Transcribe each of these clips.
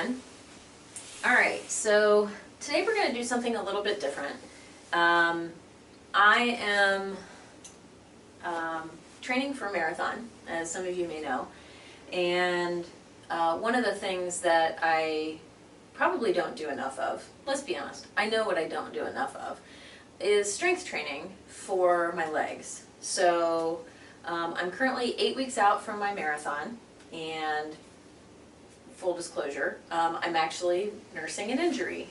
everyone. Alright, so today we're going to do something a little bit different. I am training for a marathon, as some of you may know, and one of the things that I probably don't do enough of, let's be honest, I know what I don't do enough of, is strength training for my legs. So I'm currently 8 weeks out from my marathon, and full disclosure, I'm actually nursing an injury.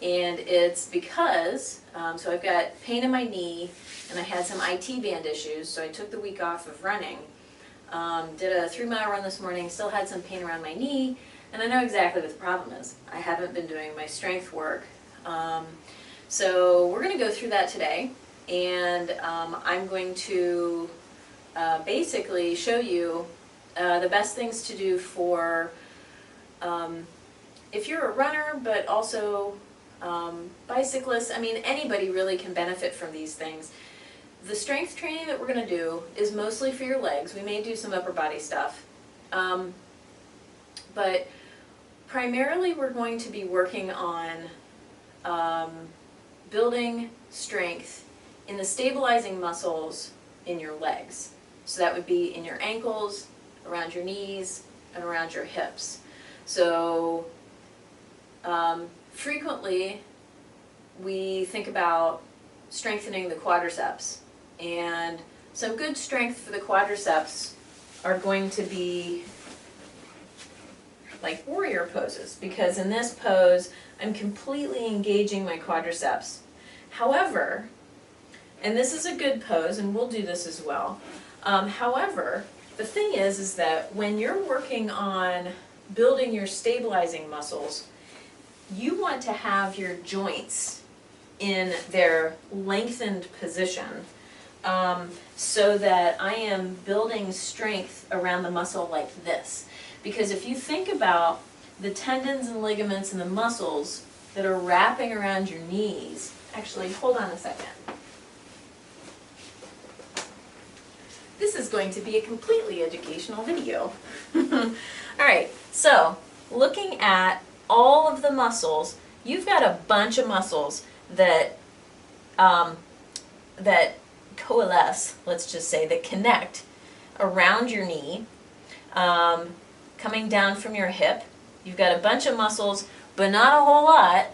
And it's because, so I've got pain in my knee, and I had some IT band issues, so I took the week off of running. Did a 3-mile run this morning, still had some pain around my knee, and I know exactly what the problem is. I haven't been doing my strength work. So we're going to go through that today, and I'm going to basically show you the best things to do for if you're a runner, but also bicyclists. I mean, anybody really can benefit from these things. The strength training that we're going to do is mostly for your legs. We may do some upper body stuff. But primarily we're going to be working on building strength in the stabilizing muscles in your legs. So that would be in your ankles, around your knees, and around your hips. So frequently we think about strengthening the quadriceps, and some good strength for the quadriceps are going to be like warrior poses, because in this pose I'm completely engaging my quadriceps. However, and this is a good pose, and we'll do this as well, however, the thing is that when you're working on building your stabilizing muscles, you want to have your joints in their lengthened position, so that I am building strength around the muscle like this. Because if you think about the tendons and ligaments and the muscles that are wrapping around your knees, actually, hold on a second. This is going to be a completely educational video. Alright, so looking at all of the muscles, you've got a bunch of muscles that that coalesce, let's just say, that connect around your knee, coming down from your hip. You've got a bunch of muscles, but not a whole lot,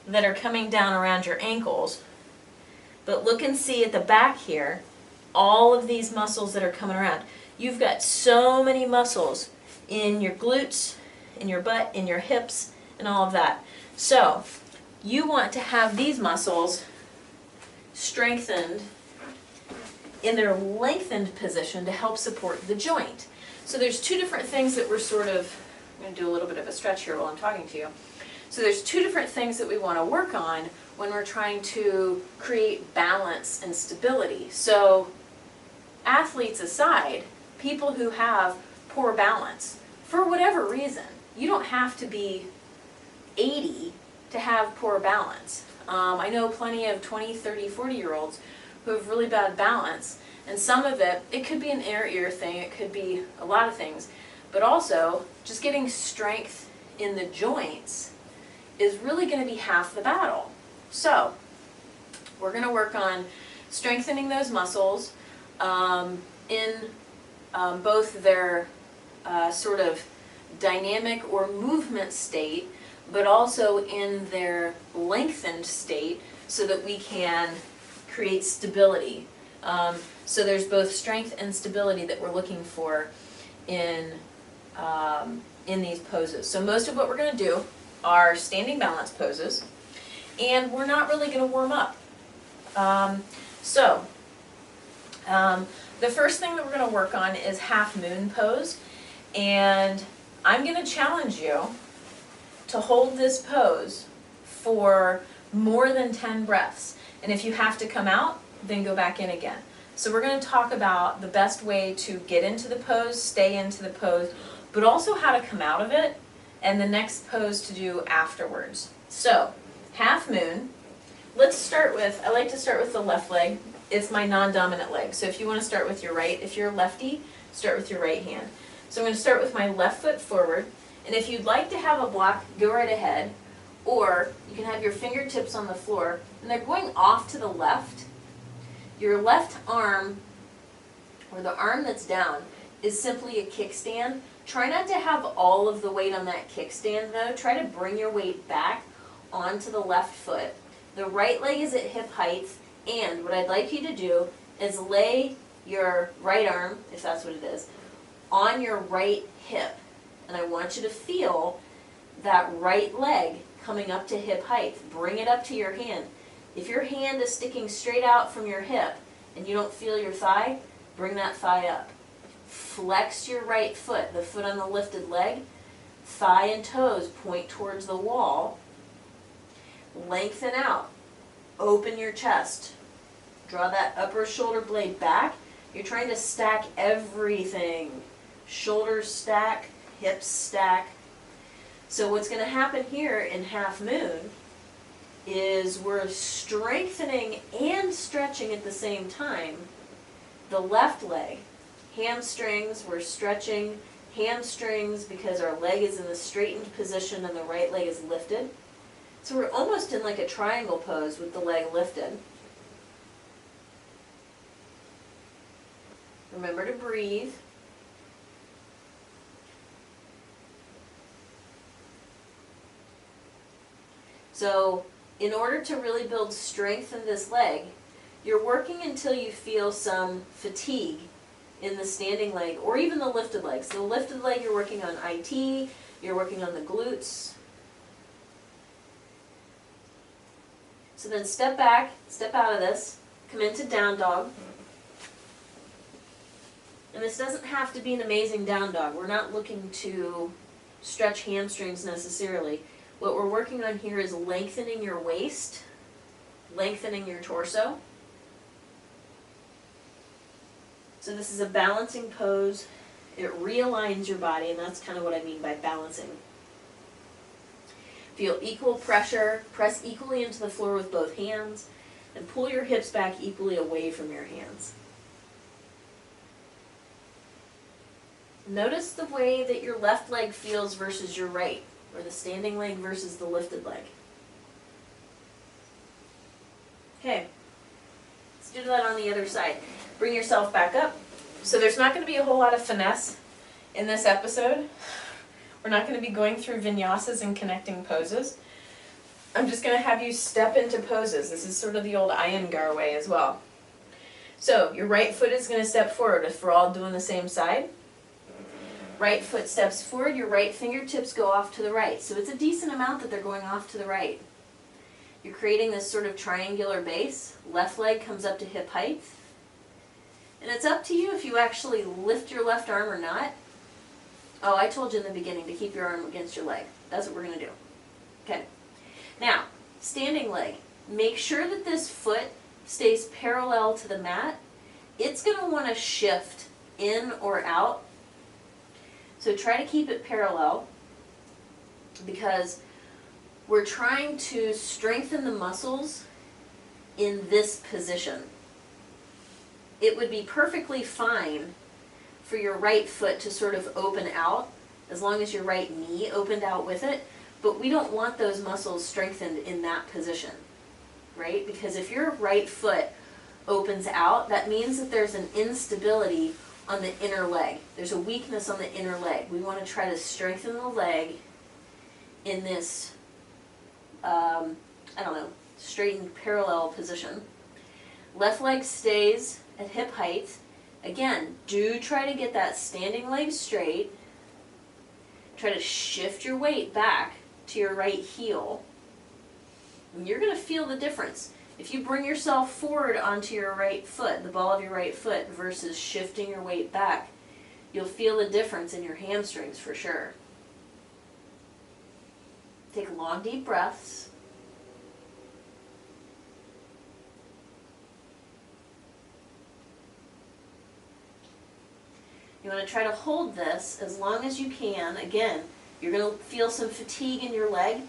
that are coming down around your ankles. But look and see at the back here, all of these muscles that are coming around. You've got so many muscles in your glutes, in your butt, in your hips, and all of that. So you want to have these muscles strengthened in their lengthened position to help support the joint. So there's two different things that we're sort of, I'm going to do a little bit of a stretch here while I'm talking to you. So there's two different things that we want to work on when we're trying to create balance and stability. So athletes aside, people who have poor balance, for whatever reason, you don't have to be 80 to have poor balance. I know plenty of 20, 30, 40-year-olds who have really bad balance, and some of it could be an inner ear thing, it could be a lot of things, but also just getting strength in the joints is really going to be half the battle. So we're going to work on strengthening those muscles in both their sort of dynamic or movement state, but also in their lengthened state, so that we can create stability. So there's both strength and stability that we're looking for in these poses. So most of what we're going to do are standing balance poses, and we're not really going to warm up. The first thing that we're going to work on is half moon pose, and I'm going to challenge you to hold this pose for more than 10 breaths. And if you have to come out, then go back in again. So we're going to talk about the best way to get into the pose, stay into the pose, but also how to come out of it, and the next pose to do afterwards. So, half moon. Let's start with, I like to start with the left leg. It's my non-dominant leg. So if you want to start with your right, if you're a lefty, start with your right hand. So I'm going to start with my left foot forward, And if you'd like to have a block, go right ahead. Or you can have your fingertips on the floor, and they're going off to the left. Your left arm, or the arm that's down, is simply a kickstand. Try not to have all of the weight on that kickstand though. Try to bring your weight back onto the left foot. The right leg is at hip height, and what I'd like you to do is lay your right arm, if that's what it is, on your right hip. And I want you to feel that right leg coming up to hip height. Bring it up to your hand. If your hand is sticking straight out from your hip and you don't feel your thigh, bring that thigh up. Flex your right foot, the foot on the lifted leg. Thigh and toes point towards the wall. Lengthen out. Open your chest. Draw that upper shoulder blade back. You're trying to stack everything. Shoulders stack, hips stack. So what's going to happen here in half moon is we're strengthening and stretching at the same time the left leg. Hamstrings, we're stretching hamstrings because our leg is in the straightened position and the right leg is lifted. So we're almost in like a triangle pose with the leg lifted. Remember to breathe. So in order to really build strength in this leg, you're working until you feel some fatigue in the standing leg or even the lifted leg. So the lifted leg, you're working on IT, you're working on the glutes. So then step back, step out of this, come into down dog. And this doesn't have to be an amazing down dog. We're not looking to stretch hamstrings necessarily. What we're working on here is lengthening your waist, lengthening your torso. So this is a balancing pose. It realigns your body, and that's kind of what I mean by balancing. Feel equal pressure, press equally into the floor with both hands, and pull your hips back equally away from your hands. Notice the way that your left leg feels versus your right, or the standing leg versus the lifted leg. Okay, let's do that on the other side. Bring yourself back up. So there's not going to be a whole lot of finesse in this episode. We're not going to be going through vinyasas and connecting poses. I'm just going to have you step into poses. This is sort of the old Iyengar way as well. So your right foot is going to step forward if we're all doing the same side. Right foot steps forward, your right fingertips go off to the right. So it's a decent amount that they're going off to the right. You're creating this sort of triangular base. Left leg comes up to hip height. And it's up to you if you actually lift your left arm or not. Oh, I told you in the beginning to keep your arm against your leg. That's what we're going to do. Okay. Now, standing leg. Make sure that this foot stays parallel to the mat. It's going to want to shift in or out. So try to keep it parallel because we're trying to strengthen the muscles in this position. It would be perfectly fine for your right foot to sort of open out as long as your right knee opened out with it, but we don't want those muscles strengthened in that position, right? Because if your right foot opens out, that means that there's an instability on the inner leg. There's a weakness on the inner leg. We want to try to strengthen the leg in this, straightened parallel position. Left leg stays at hip height. Again, do try to get that standing leg straight. Try to shift your weight back to your right heel. And you're going to feel the difference. If you bring yourself forward onto your right foot, the ball of your right foot, versus shifting your weight back, you'll feel the difference in your hamstrings for sure. Take long, deep breaths. You want to try to hold this as long as you can. Again, you're going to feel some fatigue in your leg.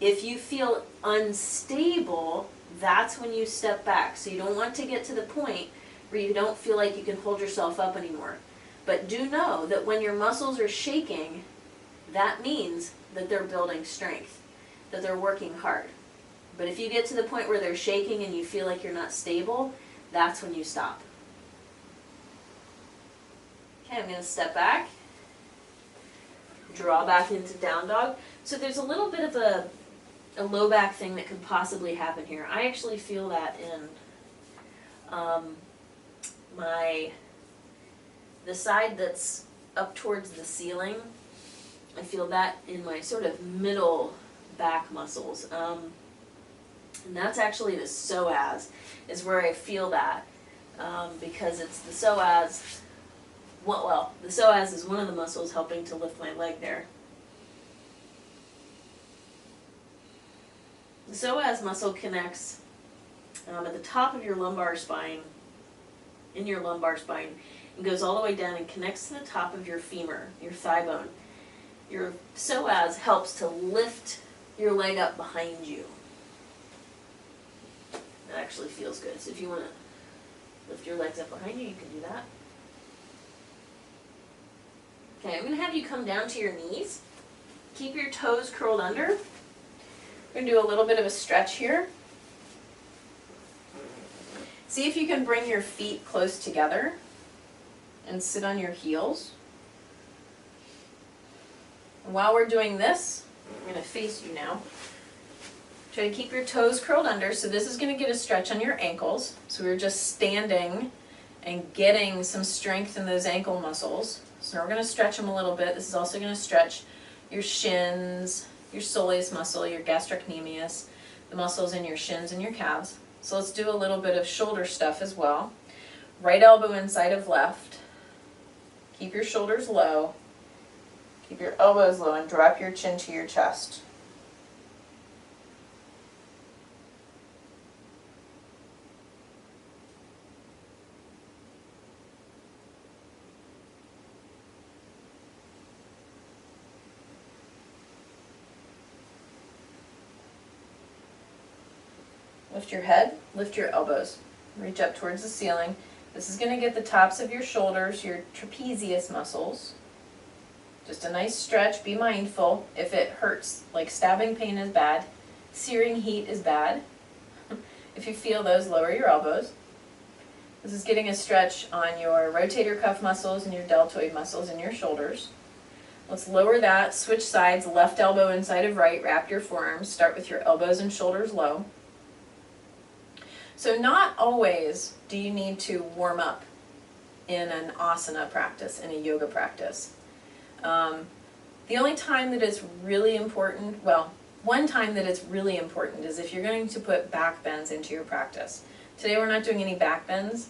If you feel unstable, that's when you step back. So you don't want to get to the point where you don't feel like you can hold yourself up anymore. But do know that when your muscles are shaking, that means that they're building strength, that they're working hard. But if you get to the point where they're shaking and you feel like you're not stable, that's when you stop. Okay, I'm going to step back, draw back into down dog. So there's a little bit of a low back thing that could possibly happen here. I actually feel that in the side that's up towards the ceiling. I feel that in my sort of middle back muscles. And that's actually the psoas, is where I feel that, because it's the psoas. Well, the psoas is one of the muscles helping to lift my leg there. The psoas muscle connects at the top of your lumbar spine, in your lumbar spine, and goes all the way down and connects to the top of your femur, your thigh bone. Your psoas helps to lift your leg up behind you. That actually feels good. So if you want to lift your legs up behind you, you can do that. Okay, I'm going to have you come down to your knees. Keep your toes curled under. We're going to do a little bit of a stretch here. See if you can bring your feet close together and sit on your heels. And while we're doing this, I'm going to face you now. Try to keep your toes curled under. So this is going to get a stretch on your ankles. So we're just standing and getting some strength in those ankle muscles. So now we're going to stretch them a little bit. This is also going to stretch your shins, your soleus muscle, your gastrocnemius, the muscles in your shins and your calves. So let's do a little bit of shoulder stuff as well. Right elbow inside of left. Keep your shoulders low. Keep your elbows low and drop your chin to your chest. Lift your head, lift your elbows. Reach up towards the ceiling. This is going to get the tops of your shoulders, your trapezius muscles. Just a nice stretch. Be mindful. If it hurts, like stabbing pain is bad, searing heat is bad. If you feel those, lower your elbows. This is getting a stretch on your rotator cuff muscles and your deltoid muscles in your shoulders. Let's lower that. Switch sides. Left elbow inside of right. Wrap your forearms. Start with your elbows and shoulders low. So not always do you need to warm up in an asana practice, in a yoga practice. The only time that it's really important, well, one time that it's really important is if you're going to put back bends into your practice. Today we're not doing any back bends.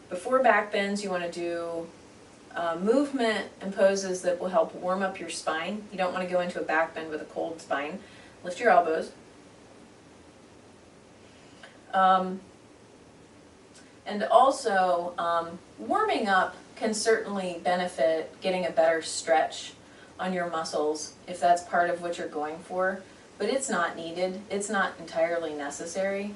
Before back bends, you want to do movement and poses that will help warm up your spine. You don't want to go into a back bend with a cold spine. Lift your elbows. And also, warming up can certainly benefit getting a better stretch on your muscles if that's part of what you're going for, but it's not needed. It's not entirely necessary.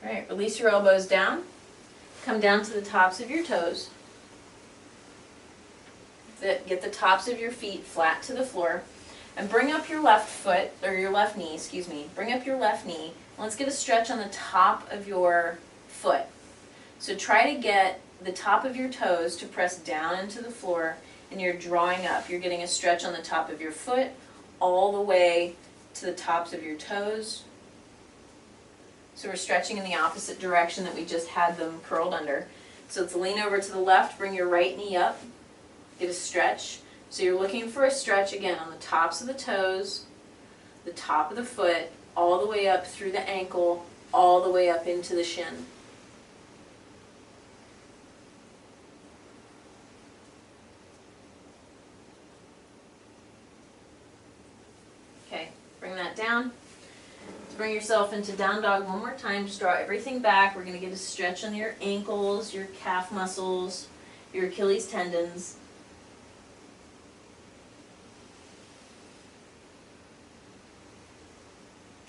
All right, release your elbows down. Come down to the tops of your toes. Get the tops of your feet flat to the floor. And bring up your left foot, or your left knee, excuse me. Bring up your left knee. Let's get a stretch on the top of your foot. So try to get the top of your toes to press down into the floor, and you're drawing up. You're getting a stretch on the top of your foot, all the way to the tops of your toes. So we're stretching in the opposite direction that we just had them curled under. So let's lean over to the left, bring your right knee up, get a stretch. So you're looking for a stretch again on the tops of the toes, the top of the foot, all the way up through the ankle, all the way up into the shin. Okay, bring that down. Let's bring yourself into down dog one more time. Just draw everything back. We're going to get a stretch on your ankles, your calf muscles, your Achilles tendons.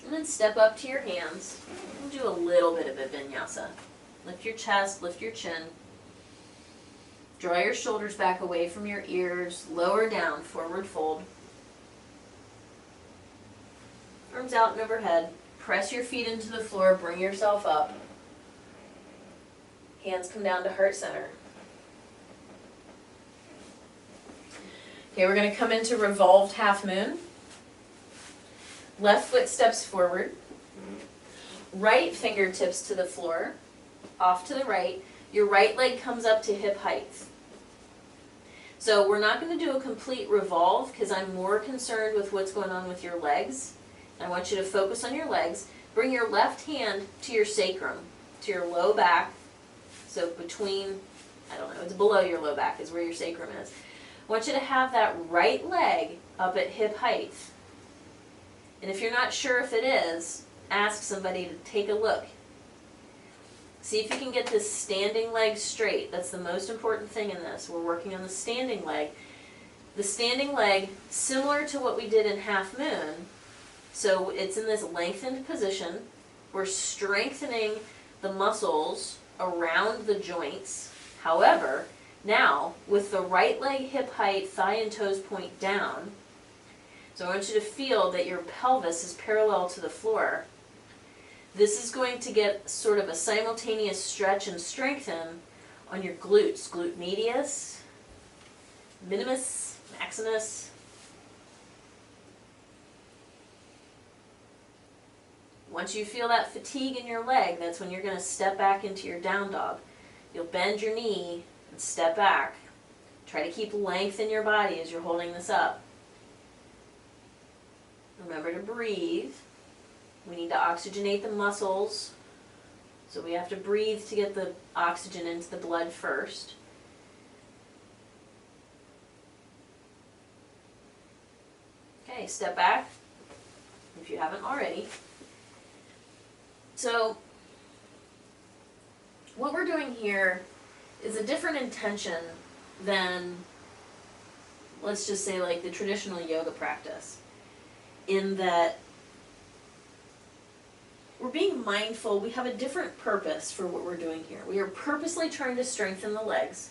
And then step up to your hands and do a little bit of a vinyasa. Lift your chest, lift your chin. Draw your shoulders back away from your ears, lower down, forward fold. Arms out and overhead. Press your feet into the floor, bring yourself up. Hands come down to heart center. Okay, we're going to come into revolved half moon. Left foot steps forward. Right fingertips to the floor. Off to the right. Your right leg comes up to hip height. So we're not going to do a complete revolve because I'm more concerned with what's going on with your legs. I want you to focus on your legs. Bring your left hand to your sacrum, to your low back. So between, I don't know, it's below your low back is where your sacrum is. I want you to have that right leg up at hip height. And if you're not sure if it is, ask somebody to take a look. See if you can get this standing leg straight. That's the most important thing in this. We're working on the standing leg. The standing leg, similar to what we did in half moon, so it's in this lengthened position. We're strengthening the muscles around the joints. However, now with the right leg hip height, thigh and toes point down. So I want you to feel that your pelvis is parallel to the floor. This is going to get sort of a simultaneous stretch and strengthen on your glutes. Glute medius, minimus, maximus. Once you feel that fatigue in your leg, that's when you're going to step back into your down dog. You'll bend your knee and step back. Try to keep length in your body as you're holding this up. Remember to breathe. We need to oxygenate the muscles. So we have to breathe to get the oxygen into the blood first. Okay, step back if you haven't already. So what we're doing here is a different intention than, let's just say, like the traditional yoga practice, in that we're being mindful. We have a different purpose for what we're doing here. We are purposely trying to strengthen the legs.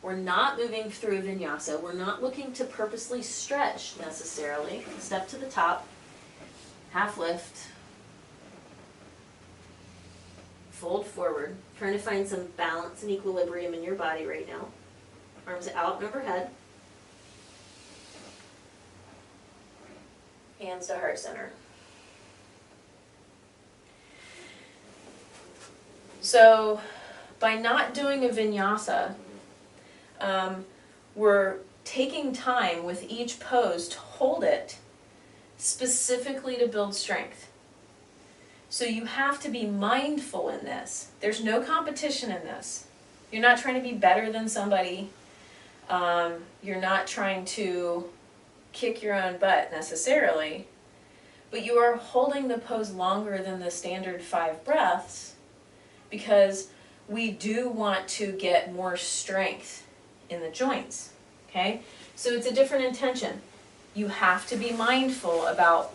We're not moving through vinyasa. We're not looking to purposely stretch necessarily. Step to the top, half lift, fold forward. Trying to find some balance and equilibrium in your body right now. Arms out and overhead. Hands to heart center. So by not doing a vinyasa, we're taking time with each pose to hold it specifically to build strength. So you have to be mindful in this. There's no competition in this. You're not trying to be better than somebody. You're not trying to kick your own butt necessarily, but you are holding the pose longer than the standard 5 breaths because we do want to get more strength in the joints, okay? So it's a different intention. You have to be mindful about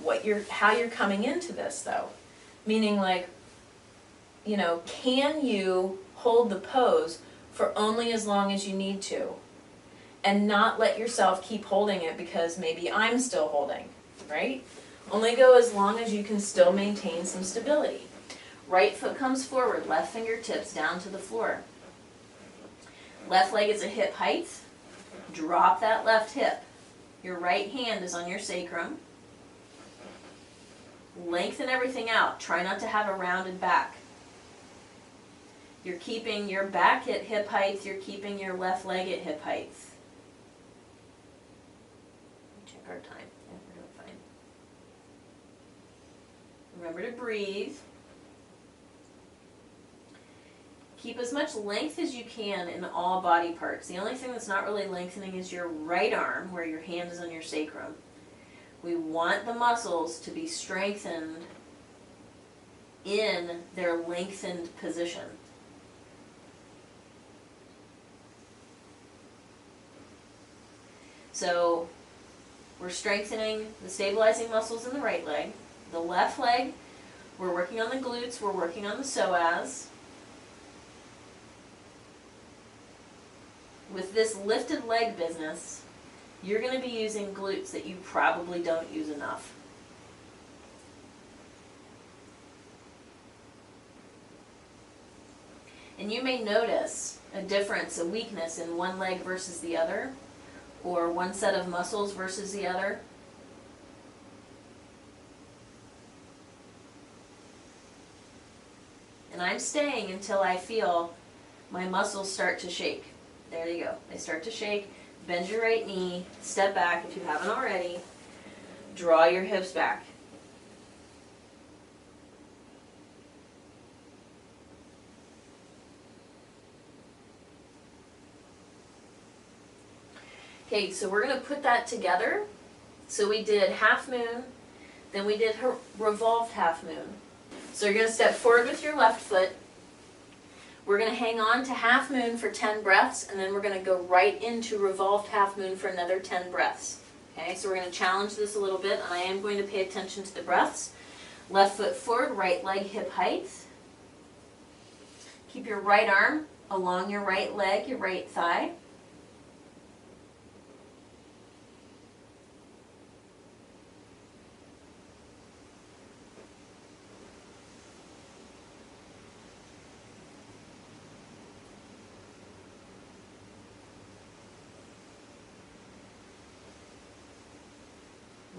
how you're coming into this though. Meaning like, you know, can you hold the pose for only as long as you need to and not let yourself keep holding it because maybe I'm still holding, right? Only go as long as you can still maintain some stability. Right foot comes forward, left fingertips down to the floor. Left leg is at hip height. Drop that left hip. Your right hand is on your sacrum. Lengthen everything out. Try not to have a rounded back. You're keeping your back at hip height. You're keeping your left leg at hip height. Check our time. Yeah, we're doing fine. Remember to breathe. Keep as much length as you can in all body parts. The only thing that's not really lengthening is your right arm, where your hand is on your sacrum. We want the muscles to be strengthened in their lengthened position. So we're strengthening the stabilizing muscles in the right leg. The left leg, we're working on the glutes, we're working on the psoas. with this lifted leg business, you're going to be using glutes that you probably don't use enough. And you may notice a difference, a weakness in one leg versus the other, or one set of muscles versus the other. And I'm staying until I feel my muscles start to shake. There you go. They start to shake. Bend your right knee, step back if you haven't already. Draw your hips back. Okay, so we're going to put that together. So we did half moon, then we did revolved half moon. So you're going to step forward with your left foot. We're going to hang on to half moon for 10 breaths, and then we're going to go right into revolved half moon for another 10 breaths. Okay, so we're going to challenge this a little bit, and I am going to pay attention to the breaths. Left foot forward, right leg hip height. Keep your right arm along your right leg, your right thigh.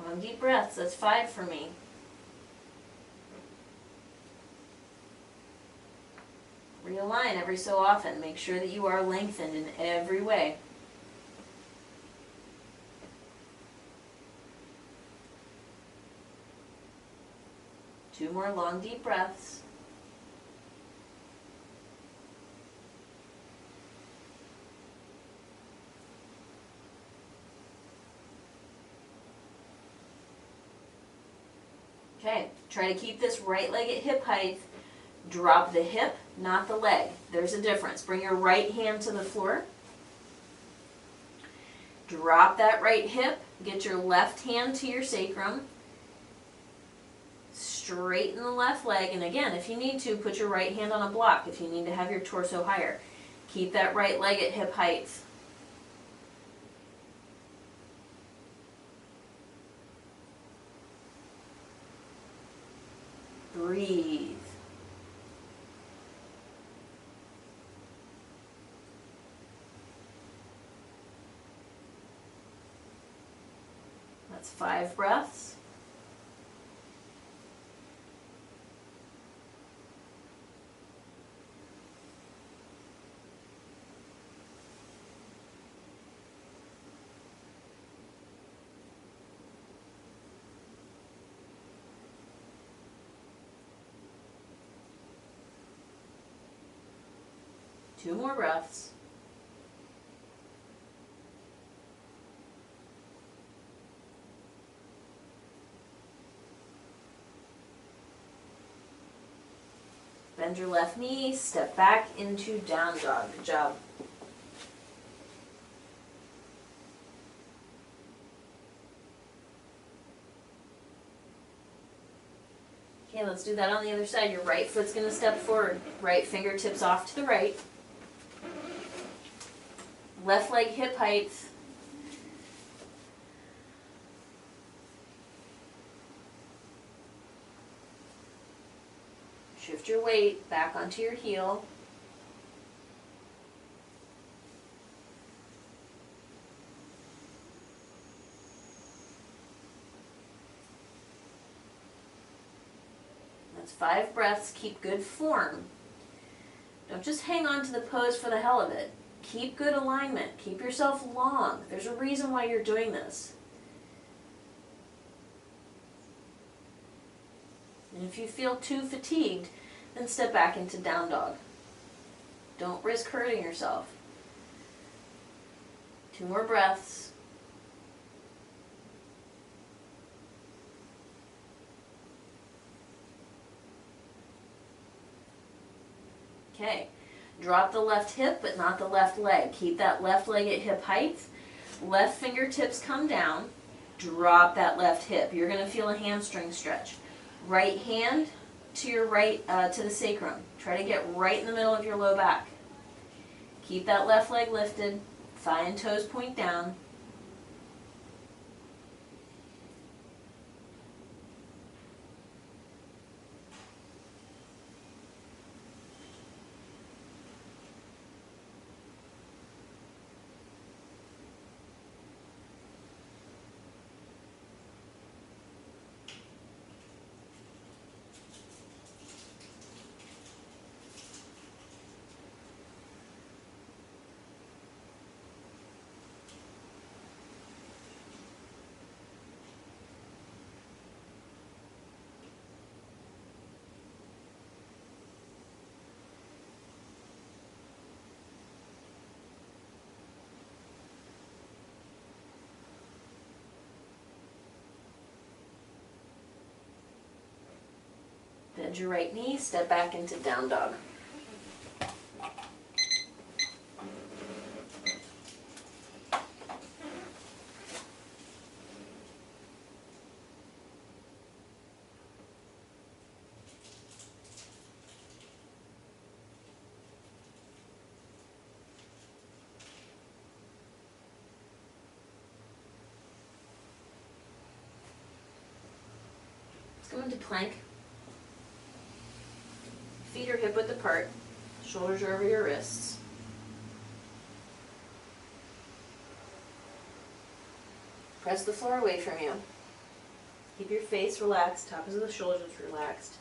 Long deep breaths, that's 5 for me. Realign every so often. Make sure that you are lengthened in every way. Two more long deep breaths. Okay, try to keep this right leg at hip height. Drop the hip, not the leg. There's a difference. Bring your right hand to the floor. Drop that right hip. Get your left hand to your sacrum. Straighten the left leg. And again, if you need to, put your right hand on a block if you need to have your torso higher. Keep that right leg at hip height. Breathe. That's 5 breaths. Two more breaths. Bend your left knee, step back into down dog. Good job. Okay, let's do that on the other side. Your right foot's going to step forward. Right fingertips off to the right. Left leg hip height. Shift your weight back onto your heel. That's 5 breaths. Keep good form. Don't just hang on to the pose for the hell of it. Keep good alignment. Keep yourself long. There's a reason why you're doing this. And if you feel too fatigued, then step back into down dog. Don't risk hurting yourself. 2 more breaths. Okay. Drop the left hip, but not the left leg. Keep that left leg at hip height. Left fingertips come down. Drop that left hip. You're going to feel a hamstring stretch. Right hand to your right, to the sacrum. Try to get right in the middle of your low back. Keep that left leg lifted. Thigh and toes point down. Bend your right knee, step back into down dog. Let's go into plank. Feet are hip width apart, shoulders are over your wrists. Press the floor away from you. Keep your face relaxed, tops of the shoulders relaxed.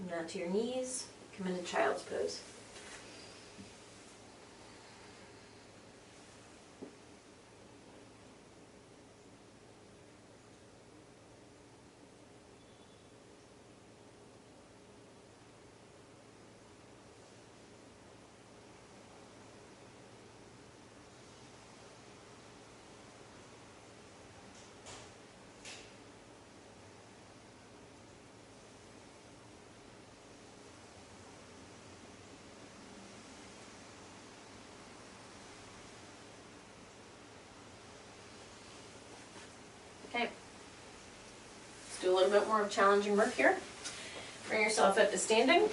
Now to your knees, come into child's pose. Okay, let's do a little bit more of challenging work here. Bring yourself up to standing.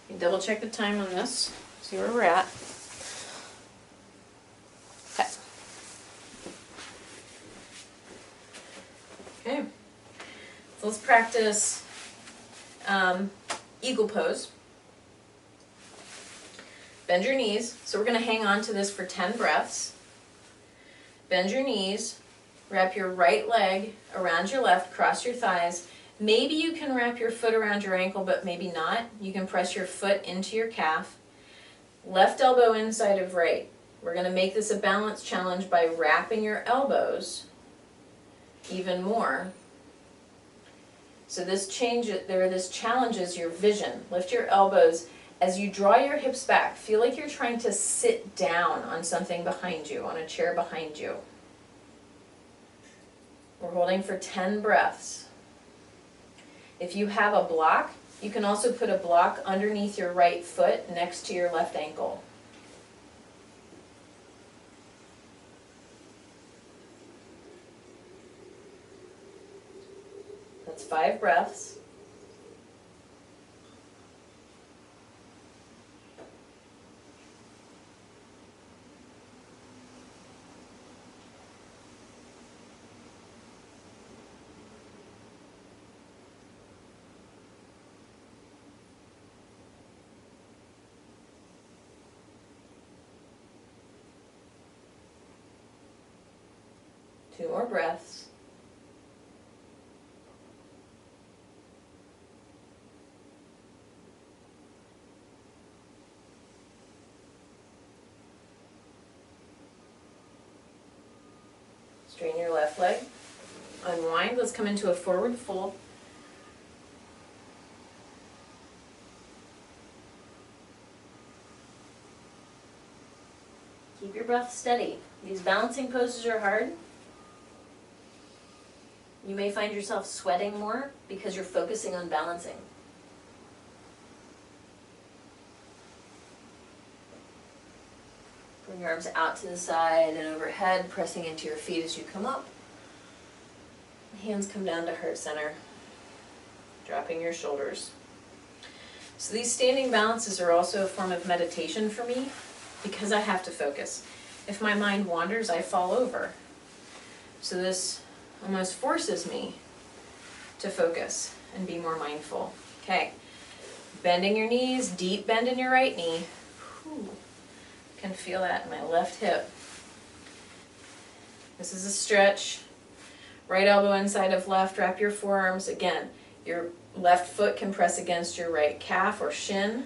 You double check the time on this, see where we're at. Okay. Okay, so let's practice eagle pose. Bend your knees. So we're going to hang on to this for 10 breaths. Bend your knees, wrap your right leg around your left, cross your thighs. Maybe you can wrap your foot around your ankle, but maybe not. You can press your foot into your calf. Left elbow inside of right. We're going to make this a balance challenge by wrapping your elbows even more. So this challenges your vision. Lift your elbows. As you draw your hips back, feel like you're trying to sit down on something behind you, on a chair behind you. We're holding for 10 breaths. If you have a block, you can also put a block underneath your right foot next to your left ankle. That's 5 breaths. Two more breaths. Straighten your left leg. Unwind. Let's come into a forward fold. Keep your breath steady. These balancing poses are hard. You may find yourself sweating more because you're focusing on balancing. Bring your arms out to the side and overhead, pressing into your feet as you come up. Hands come down to heart center, dropping your shoulders. So these standing balances are also a form of meditation for me because I have to focus. If my mind wanders, I fall over. So this almost forces me to focus and be more mindful. Okay, bending your knees, deep bend in your right knee. Whew. Can feel that in my left hip. This is a stretch. Right elbow inside of left, wrap your forearms. Again, your left foot can press against your right calf or shin.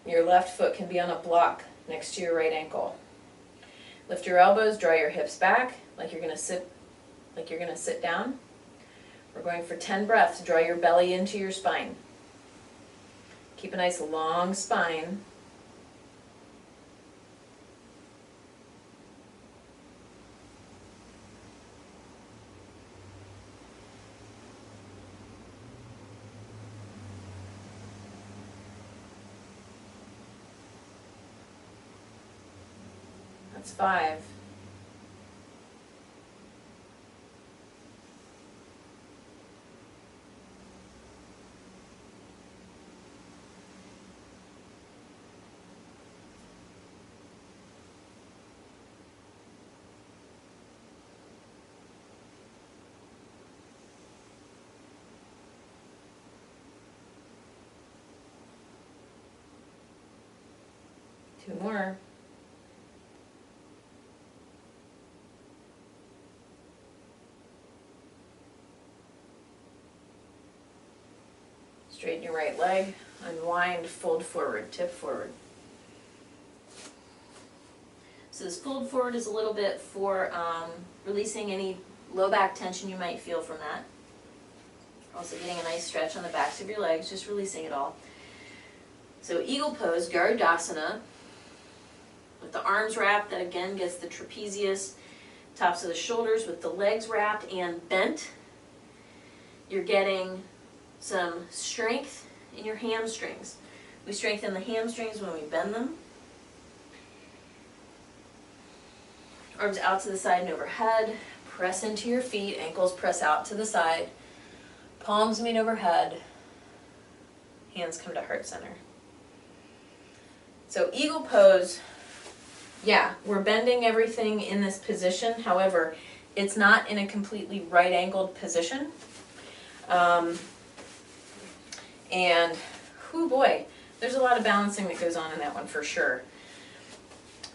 Your left foot can be on a block next to your right ankle. Lift your elbows, draw your hips back like you're gonna sit down. We're going for 10 breaths. Draw your belly into your spine. Keep a nice long spine. That's 5. Two more. Straighten your right leg, unwind, fold forward, tip forward. So this fold forward is a little bit for releasing any low back tension you might feel from that. Also getting a nice stretch on the backs of your legs, just releasing it all. So eagle pose, Garudasana, with the arms wrapped, that again gets the trapezius, tops of the shoulders with the legs wrapped and bent. You're getting some strength in your hamstrings. We strengthen the hamstrings when we bend them. Arms out to the side and overhead. Press into your feet, ankles press out to the side. Palms meet overhead. Hands come to heart center. So eagle pose, yeah, we're bending everything in this position. However, it's not in a completely right angled position. And, oh boy, there's a lot of balancing that goes on in that one for sure.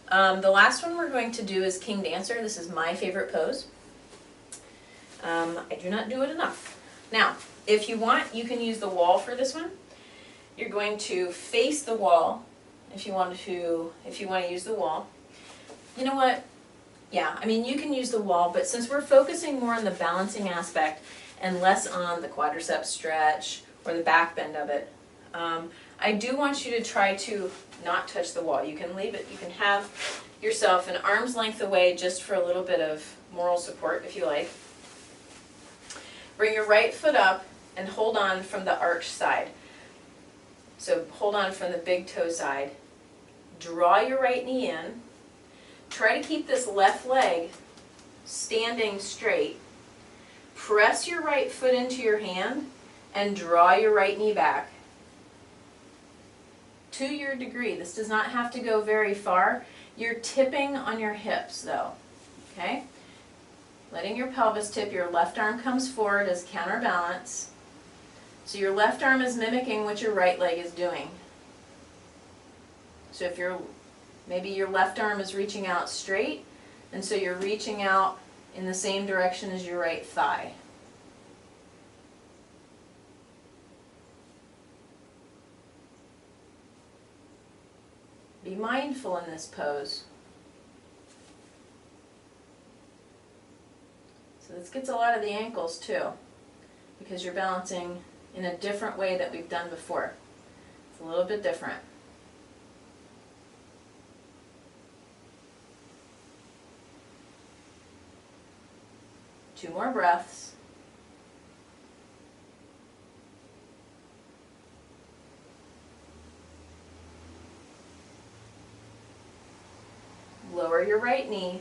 The last one we're going to do is King Dancer. This is my favorite pose. I do not do it enough. Now, if you want, you can use the wall for this one. You're going to face the wall if you want to use the wall. You know what? Yeah, I mean, you can use the wall, but since we're focusing more on the balancing aspect and less on the quadriceps stretch or the back bend of it, I do want you to try to not touch the wall. You can leave it, you can have yourself an arm's length away just for a little bit of moral support if you like. Bring your right foot up and hold on from the arch side. So hold on from the big toe side. Draw your right knee in. Try to keep this left leg standing straight. Press your right foot into your hand and draw your right knee back. To your degree. This does not have to go very far. You're tipping on your hips though, okay? Letting your pelvis tip, your left arm comes forward as counterbalance. So your left arm is mimicking what your right leg is doing. So if maybe your left arm is reaching out straight, and so you're reaching out in the same direction as your right thigh. Be mindful in this pose. So this gets a lot of the ankles too, because you're balancing in a different way that we've done before. It's a little bit different. 2 more breaths. Lower your right knee.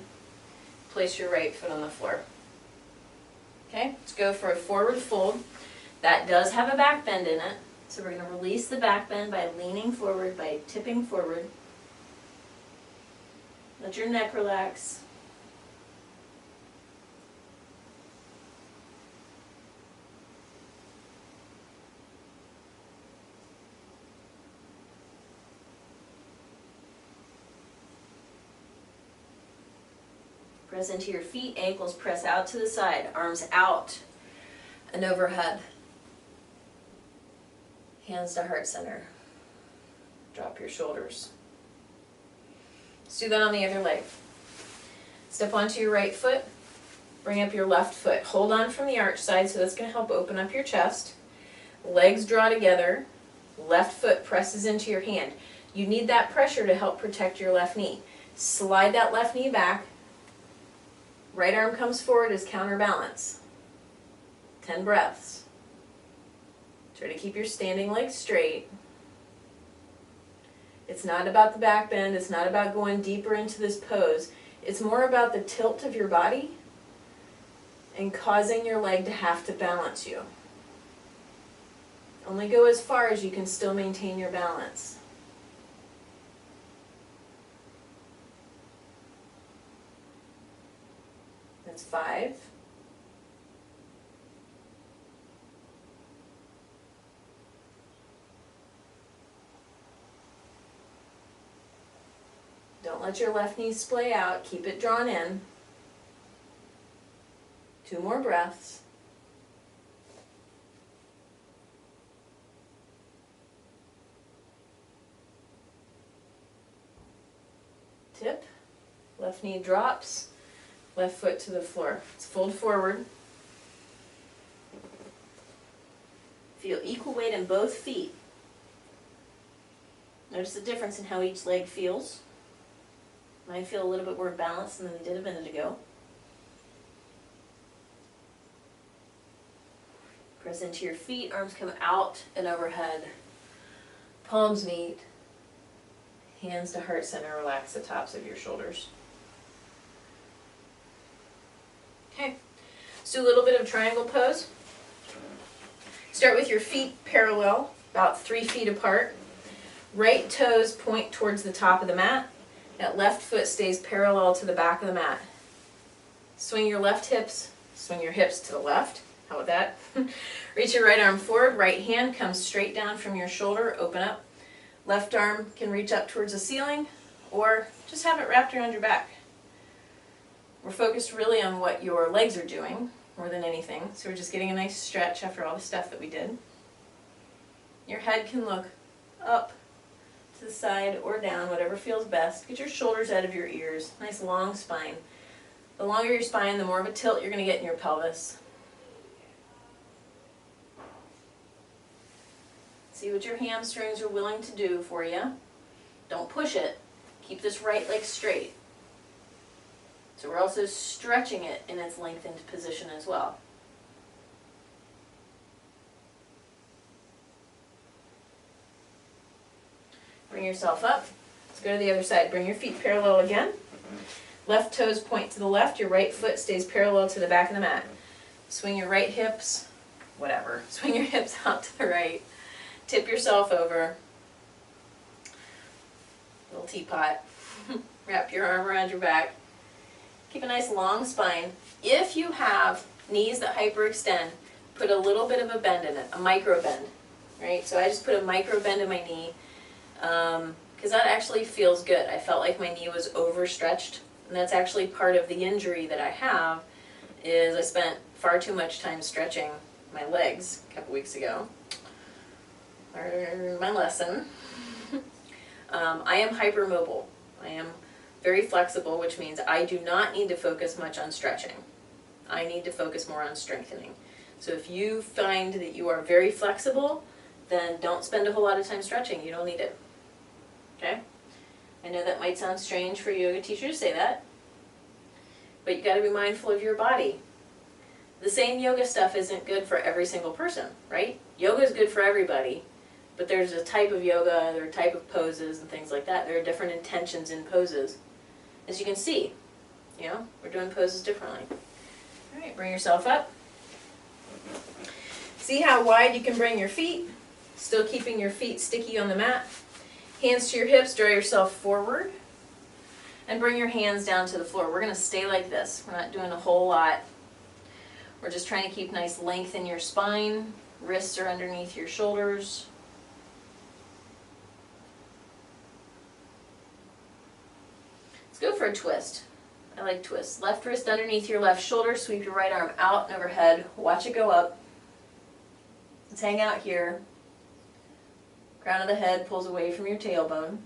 Place your right foot on the floor. Okay, let's go for a forward fold. That does have a back bend in it. So we're going to release the back bend by leaning forward, by tipping forward. Let your neck relax. Press into your feet, ankles press out to the side, arms out and overhead. Hands to heart center. Drop your shoulders. Let's do that on the other leg. Step onto your right foot, bring up your left foot. Hold on from the arch side, so that's going to help open up your chest. Legs draw together, left foot presses into your hand. You need that pressure to help protect your left knee. Slide that left knee back. Right arm comes forward as counterbalance. 10 breaths. Try to keep your standing legs straight. It's not about the back bend. It's not about going deeper into this pose. It's more about the tilt of your body and causing your leg to have to balance you. Only go as far as you can still maintain your balance. That's 5. Don't let your left knee splay out. Keep it drawn in. 2 more breaths. Tip. Left knee drops. Left foot to the floor. Let's fold forward. Feel equal weight in both feet. Notice the difference in how each leg feels. Mine feel a little bit more balanced than they did a minute ago. Press into your feet, arms come out and overhead. Palms meet. Hands to heart center, relax the tops of your shoulders. Okay, let's do a little bit of triangle pose. Start with your feet parallel, about 3 feet apart. Right toes point towards the top of the mat. That left foot stays parallel to the back of the mat. Swing your left hips, swing your hips to the left. How about that? Reach your right arm forward, right hand comes straight down from your shoulder, open up. Left arm can reach up towards the ceiling, or just have it wrapped around your back. We're focused really on what your legs are doing more than anything, so we're just getting a nice stretch after all the stuff that we did. Your head can look up to the side or down, whatever feels best. Get your shoulders out of your ears. Nice long spine. The longer your spine, the more of a tilt you're going to get in your pelvis. See what your hamstrings are willing to do for you. Don't push it. Keep this right leg straight. So we're also stretching it in its lengthened position as well. Bring yourself up. Let's go to the other side. Bring your feet parallel again. Left toes point to the left. Your right foot stays parallel to the back of the mat. Swing your right hips, whatever. Swing your hips out to the right. Tip yourself over. Little teapot. Wrap your arm around your back. Keep a nice long spine. If you have knees that hyperextend, put a little bit of a bend in it, a micro bend. Right? So I just put a micro bend in my knee because that actually feels good. I felt like my knee was overstretched, and that's actually part of the injury that I have. Is I spent far too much time stretching my legs a couple weeks ago. Learned my lesson. I am hypermobile. I am very flexible, which means I do not need to focus much on stretching. I need to focus more on strengthening. So if you find that you are very flexible, then don't spend a whole lot of time stretching. You don't need it. Okay? I know that might sound strange for a yoga teacher to say that, but you got to be mindful of your body. the same yoga stuff isn't good for every single person, right? Yoga is good for everybody, but there's a type of yoga, there are a type of poses and things like that. There are different intentions in poses. As you can see, you know, we're doing poses differently. All right, bring yourself up. See how wide you can bring your feet, still keeping your feet sticky on the mat. Hands to your hips, draw yourself forward, and bring your hands down to the floor. We're going to stay like this. We're not doing a whole lot. We're just trying to keep nice length in your spine. Wrists are underneath your shoulders. Let's go for a twist. I like twists. Left wrist underneath your left shoulder. Sweep your right arm out and overhead. Watch it go up. Let's hang out here. Crown of the head pulls away from your tailbone.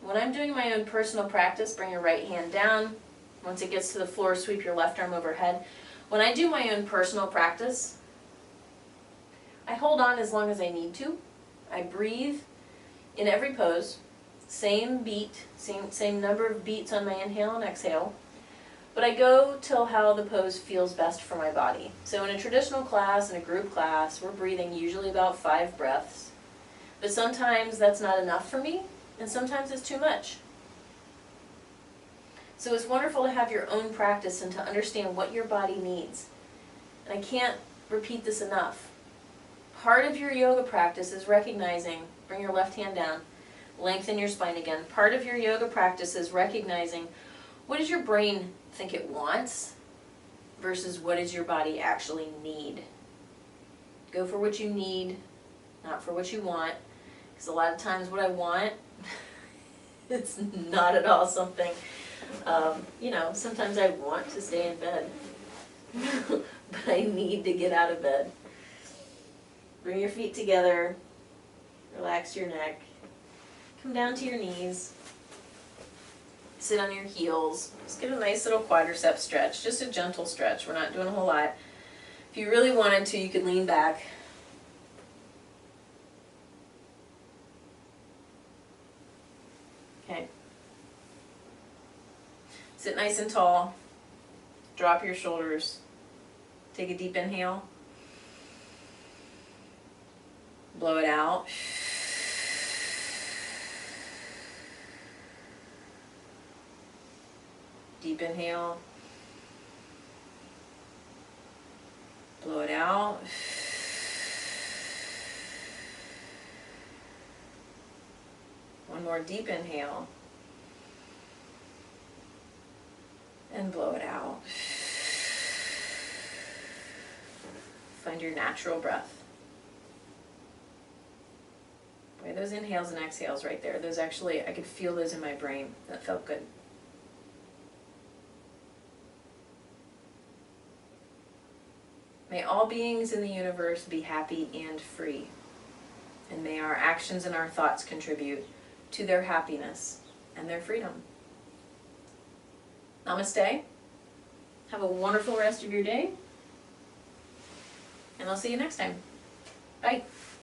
When I'm doing my own personal practice, bring your right hand down. Once it gets to the floor, sweep your left arm overhead. When I do my own personal practice, I hold on as long as I need to. I breathe in every pose, same beat, same number of beats on my inhale and exhale, but I go till how the pose feels best for my body. So in a traditional class, in a group class, we're breathing usually about 5 breaths, but sometimes that's not enough for me, and sometimes it's too much. So it's wonderful to have your own practice and to understand what your body needs. And I can't repeat this enough. Part of your yoga practice is recognizing, bring your left hand down, lengthen your spine again. Part of your yoga practice is recognizing what does your brain think it wants versus what does your body actually need. Go for what you need, not for what you want. Because a lot of times what I want, it's not at all something, you know, sometimes I want to stay in bed, but I need to get out of bed. Bring your feet together, relax your neck, come down to your knees, sit on your heels, just get a nice little quadricep stretch, just a gentle stretch, we're not doing a whole lot. If you really wanted to, you could lean back. Okay. Sit nice and tall, drop your shoulders, take a deep inhale, blow it out. Deep inhale, blow it out. One more deep inhale. And blow it out. Find your natural breath. Boy, those inhales and exhales right there, those actually, I could feel those in my brain. That felt good. May all beings in the universe be happy and free. And may our actions and our thoughts contribute to their happiness and their freedom. Namaste. Have a wonderful rest of your day. And I'll see you next time. Bye.